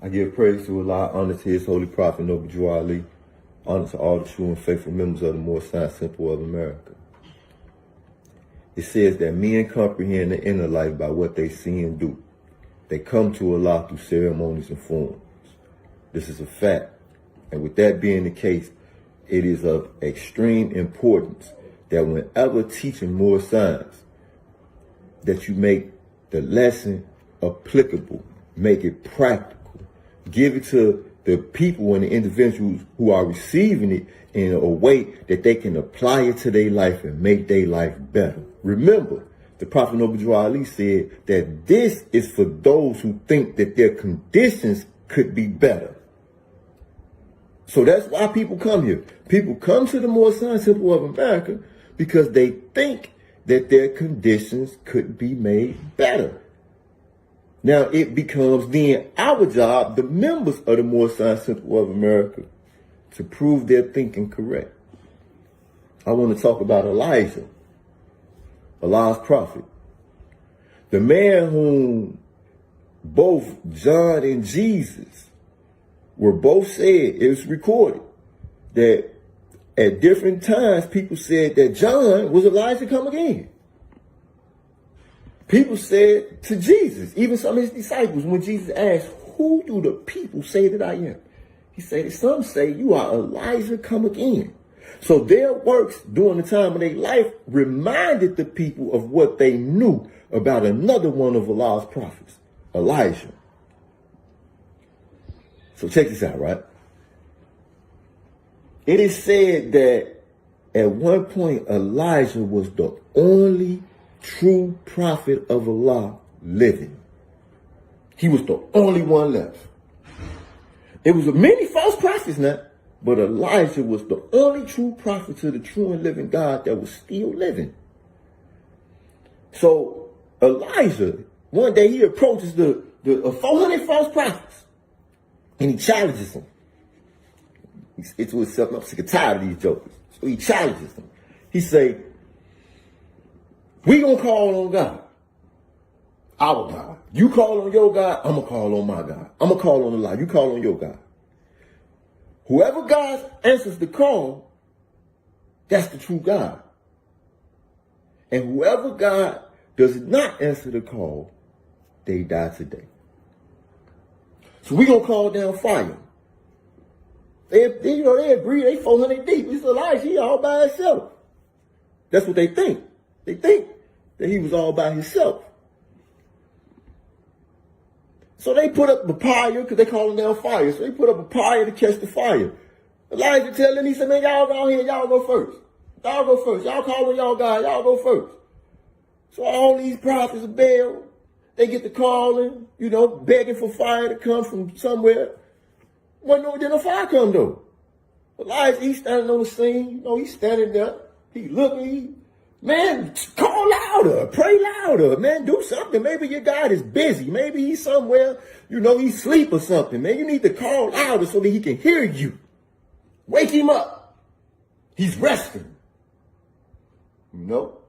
I give praise to Allah, honor to His holy prophet, Noble Ali, honor to all the true and faithful members of the Moorish Temple of America. It says that men comprehend the inner life by what they see and do. They come to Allah through ceremonies and forms. This is a fact. And with that being the case, it is of extreme importance that whenever teaching more science, that you make the lesson applicable, make it practical, give it to the people and the individuals who are receiving it in a way that they can apply it to their life and make their life better. Remember, the Prophet Noble Ali said that this is for those who think that their conditions could be better. So that's why people come here. People come to the Moorish Temple of America because they think that their conditions could be made better. Now it becomes then our job, the members of the Moorish Temple of America, to prove their thinking correct. I want to talk about Elijah, Allah's prophet, the man whom both John and Jesus were both said, it was recorded, that at different times people said that John was Elijah come again. People said to Jesus, even some of his disciples, when Jesus asked, who do the people say that I am? He said, some say you are Elijah come again. So their works during the time of their life reminded the people of what they knew about another one of Allah's prophets, Elijah. So check this out, right? It is said that at one point Elijah was the only true prophet of Allah living. He was the only one left. There was many false prophets now, but Elijah was the only true prophet to the true and living God that was still living. So Elijah, one day he approaches the 400 false prophets and he challenges them. It's with something, I'm sick and tired of these jokers. So he challenges them. He say, we gonna call on God, our God. You call on your God, I'm gonna call on my God. I'm gonna call on Allah, you call on your God. Whoever God answers the call, that's the true God. And whoever God does not answer the call, they die today. So we gonna call down fire. They agree, they 400 deep. It's Elijah, he all by himself. That's what they think. They think that he was all by himself. So they put up a pyre, because they call him down fire. So they put up a pyre to catch the fire. Elijah tell them, he said, man, y'all go here, y'all go first. Y'all go first. Y'all call on y'all God, y'all go first. So all these prophets of Baal, they get to calling, begging for fire to come from somewhere. Then a fire come though. Elijah, he's standing on the scene, he's standing there. He looking, man, call louder, pray louder, man, do something. Maybe your God is busy. Maybe he's somewhere, he's asleep or something. Man, you need to call louder so that he can hear you. Wake him up. He's resting. So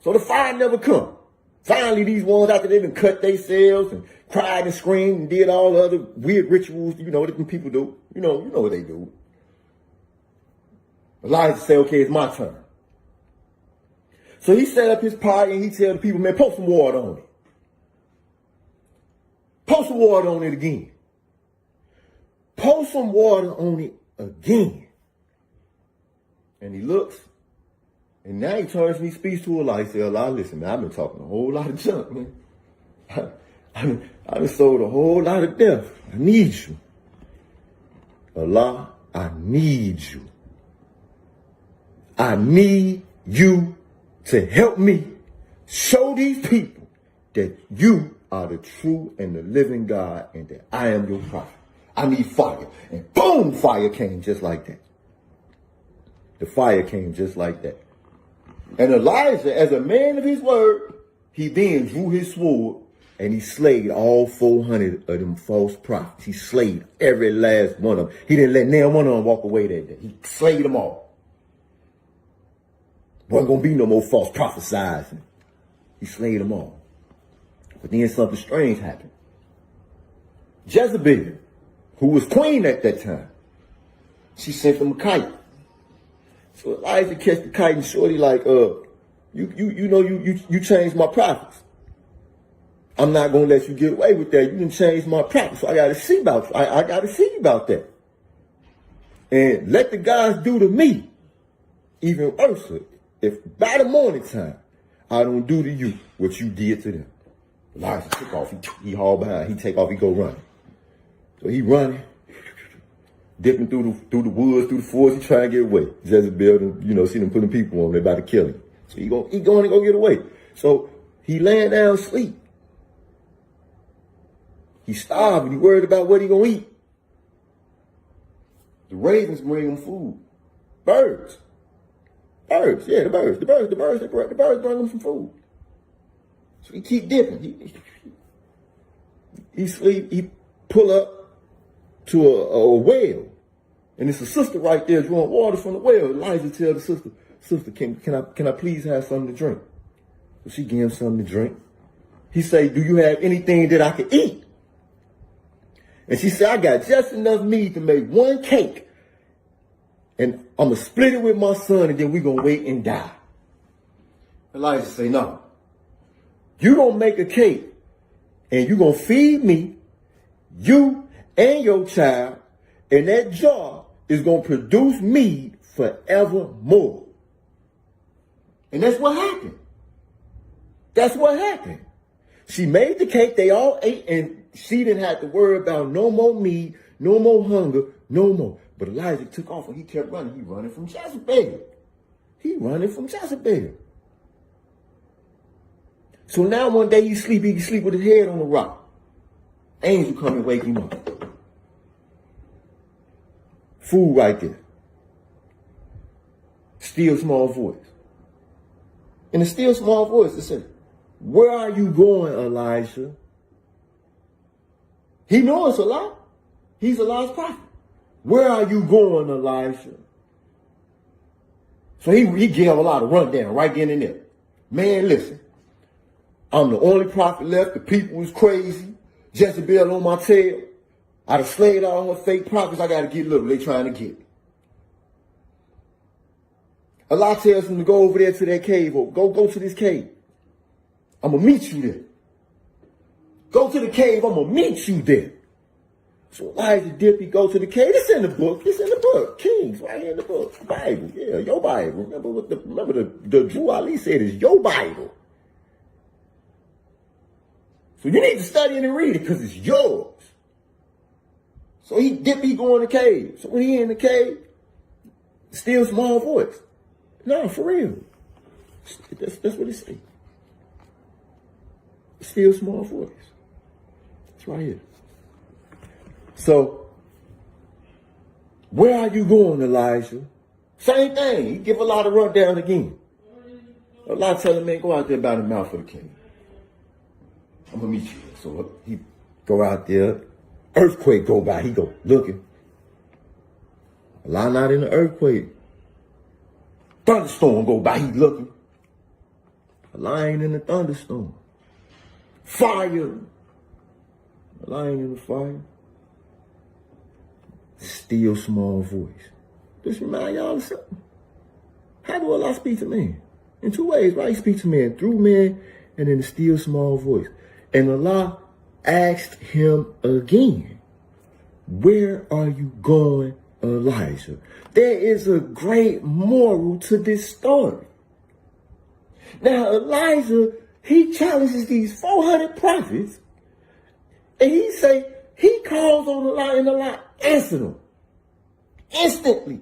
the fire never come. Finally, these ones, after they done cut themselves and cried and screamed and did all the other weird rituals, that people do. You know what they do. Elijah say, okay, it's my turn. So he set up his party and he tell the people, man, pour some water on it. Pour some water on it again. Pour some water on it again. And he looks, and now he turns and he speaks to Allah. He said, Allah, listen, man, I've been talking a whole lot of junk, man. I've been sold a whole lot of death. I need you. Allah, I need you. I need you to help me show these people that you are the true and the living God and that I am your prophet. I need fire. And boom, fire came just like that. The fire came just like that. And Elijah, as a man of his word, he then drew his sword and he slayed all 400 of them false prophets. He slayed every last one of them. He didn't let neither one of them walk away that day. He slayed them all. Wasn't going to be no more false prophesizing. He slayed them all. But then something strange happened. Jezebel, who was queen at that time, she sent him a kite. So Elijah catch the kite and shorty like, you changed my prophets. I'm not gonna let you get away with that. You didn't change my prophets. So I gotta see about I gotta see about that. And let the guys do to me even worse. If by the morning time I don't do to you what you did to them. Elijah took off, he hauled behind, he take off, he go running. So he running, dipping through the woods, through the forest, he trying to get away. Jezebel, see them putting people on, they about to kill him. So he going to go get away. So he laying down sleep. He's starving, he worried about what he gonna eat. The ravens bring him food. Birds, yeah, the birds bring him some food. So he keep dipping. He sleep, he pull up to a well. And it's a sister right there drawing water from the well. Elijah tell the sister, can I please have something to drink? So she give him something to drink. He say, do you have anything that I can eat? And she said, I got just enough meat to make one cake. And I'm going to split it with my son and then we're going to wait and die. Elijah say, no. You going to make a cake and you going to feed me, you and your child, and that jar is going to produce meat forevermore. And that's what happened. That's what happened. She made the cake, they all ate, and she didn't have to worry about no more meat, no more hunger, no more. But Elijah took off and he kept running. He running from Jezebel. So now one day he can sleep with his head on the rock. Angel come and wake him up. Food right there. Still small voice. In a still small voice, it said, where are you going, Elijah? He knows a lot. He's Elijah's prophet. Where are you going, Elijah? So he gave a lot of rundown right then and there. Man, listen. I'm the only prophet left. The people was crazy. Jezebel on my tail. I done slayed all her fake prophets. I got to get little. They trying to get me. Allah tells him to go over there to that cave. Or go to this cave. I'm going to meet you there. Go to the cave. I'm going to meet you there. So Elijah dip, he go to the cave. It's in the book. Kings, right here in the book. Bible. Yeah, your Bible. Remember the Drew Ali said is your Bible. So you need to study it and read it because it's yours. So he go in the cave. So when he in the cave, still small voice. No, for real. That's what he say. Still small voice. It's right here. So, where are you going, Elijah? Same thing. He give a lot of rundown again. A lot tell him, man, go out there by the mouth of the king. I'm going to meet you. So he go out there. Earthquake go by. He go looking. A lot not in the earthquake. Thunderstorm go by. He looking. A lion in the thunderstorm. Fire. A lion in the fire. Still small voice. This remind y'all of something. How do Allah speak to man? In two ways, right? He speaks to man through man and in a still small voice. And Allah asked him again, where are you going, Elijah? There is a great moral to this story. Now, Elijah, he challenges these 400 prophets, and he calls on Allah, and Allah answered him instantly.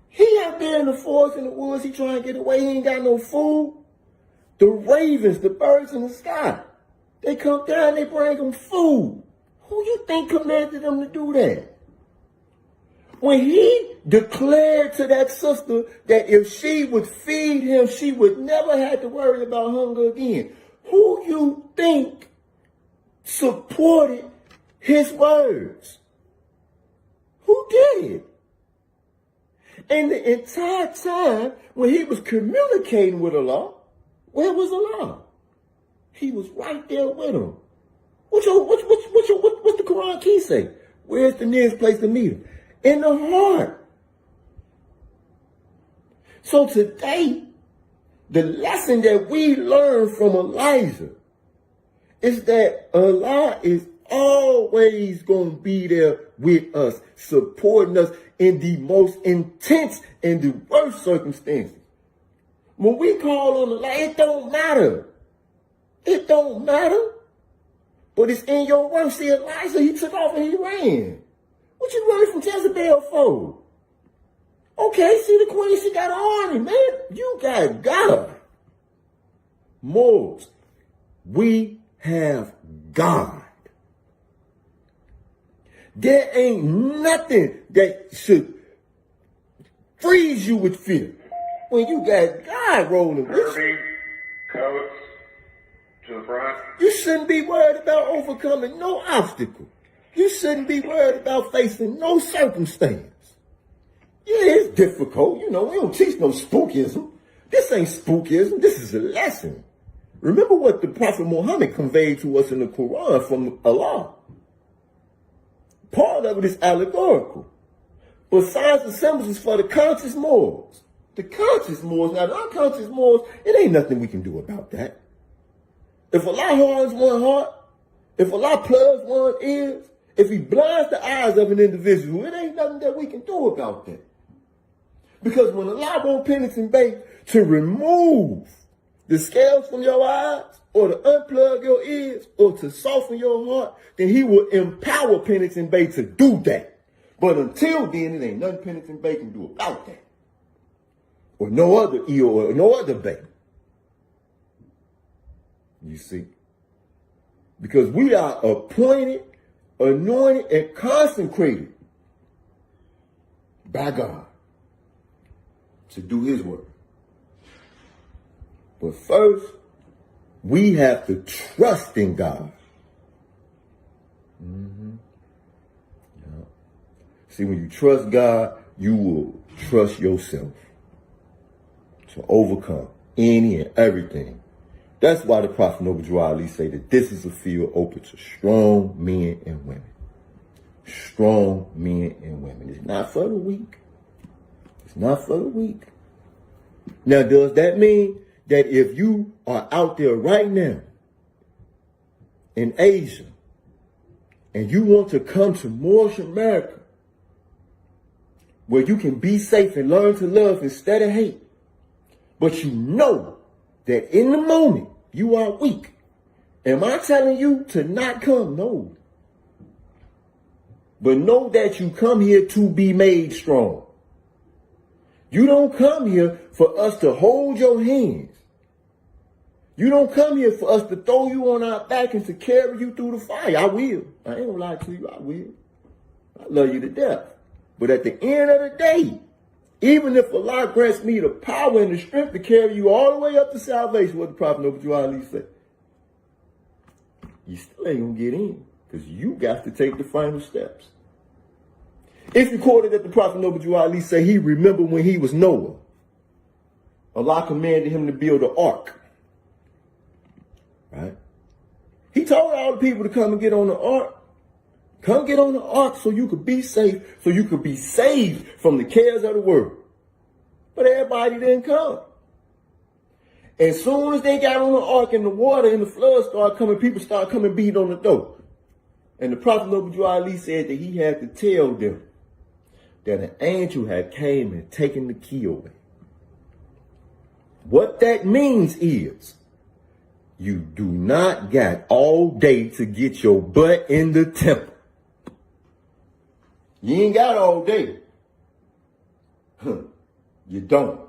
He out there in the forest, in the woods, he trying to get away, he ain't got no food. The ravens, the birds in the sky, they come down, they bring him food. Who you think commanded them to do that? When he declared to that sister that if she would feed him, she would never have to worry about hunger again. Who you think supported his words? Who did? And the entire time when he was communicating with Allah, where was Allah? He was right there with him. What's the Quran key say? Where's the nearest place to meet him? In the heart. So today, the lesson that we learn from Elijah is that Allah is always going to be there with us, supporting us in the most intense and the worst circumstances. When we call on Allah, it don't matter. It don't matter. But it's in your words. See, Elijah, he took off and he ran. What you running from Jezebel for? Okay, see the queen, she got an army, man. You got God. Moors, we have God. There ain't nothing that should freeze you with fear when you got God rolling with you. Coats to the front. You shouldn't be worried about overcoming no obstacle. You shouldn't be worried about facing no circumstance. Yeah, it's difficult. You know, we don't teach no spookism. This ain't spookism. This is a lesson. Remember what the Prophet Muhammad conveyed to us in the Quran from Allah. Part of it is allegorical. But signs and symbols is for the conscious Moors. The conscious Moors, now the unconscious Moors, it ain't nothing we can do about that. If Allah hardens one heart, if Allah plugs one ears, if he blinds the eyes of an individual, it ain't nothing that we can do about that. Because when Allah won't penitent bait to remove the scales from your eyes, or to unplug your ears, or to soften your heart, then he will empower penitent bait to do that. But until then, it ain't nothing penitent bait can do about that. Or no other ear, or no other bait. You see? Because we are appointed, anointed, and consecrated by God to do his work. But first, we have to trust in God. Yeah. See, when you trust God, you will trust yourself to overcome any and everything. That's why the Prophet Noble Ali say that this is a field open to strong men and women. Strong men and women. It's not for the weak. It's not for the weak. Now, does that mean that if you are out there right now in Asia and you want to come to Moorish America where you can be safe and learn to love instead of hate, but you know that in the moment you are weak, am I telling you to not come? No. But know that you come here to be made strong. You don't come here for us to hold your hands. You don't come here for us to throw you on our back and to carry you through the fire. I will. I ain't gonna lie to you. I will. I love you to death. But at the end of the day, even if Allah grants me the power and the strength to carry you all the way up to salvation, what the Prophet Noble Ali said, you still ain't gonna get in because you got to take the final steps. It's recorded that the Prophet Noble Ali said he remembered when he was Noah. Allah commanded him to build an ark. Right? He told all the people to come and get on the ark. Come get on the ark so you could be safe, so you could be saved from the cares of the world. But everybody didn't come. As soon as they got on the ark and the water and the flood started coming, people started coming beating on the door. And the Prophet Noble Ali said that he had to tell them that an angel had came and taken the key away. What that means is, you do not got all day to get your butt in the temple. You ain't got all day. You don't.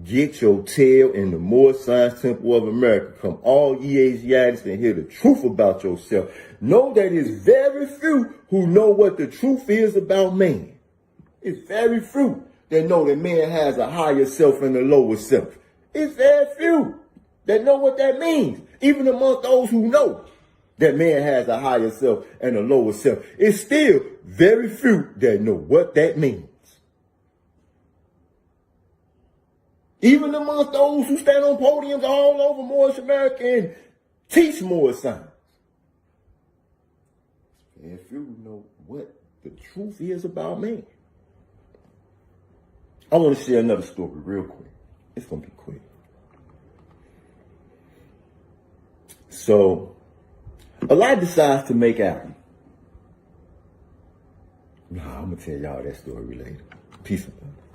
Get your tail in the Moorish Science Temple of America. Come all ye Asiatics and hear the truth about yourself. Know that it's very few who know what the truth is about man. It's very few that know that man has a higher self and a lower self. It's very few that know what that means. Even among those who know that man has a higher self and a lower self, it's still very few that know what that means. Even among those who stand on podiums all over Moorish America and teach Moorish science, if you know what the truth is about me. I want to share another story real quick. It's going to be quick. So, Allah decides to make Adam. Nah, I'm going to tell y'all that story later. Peace and love.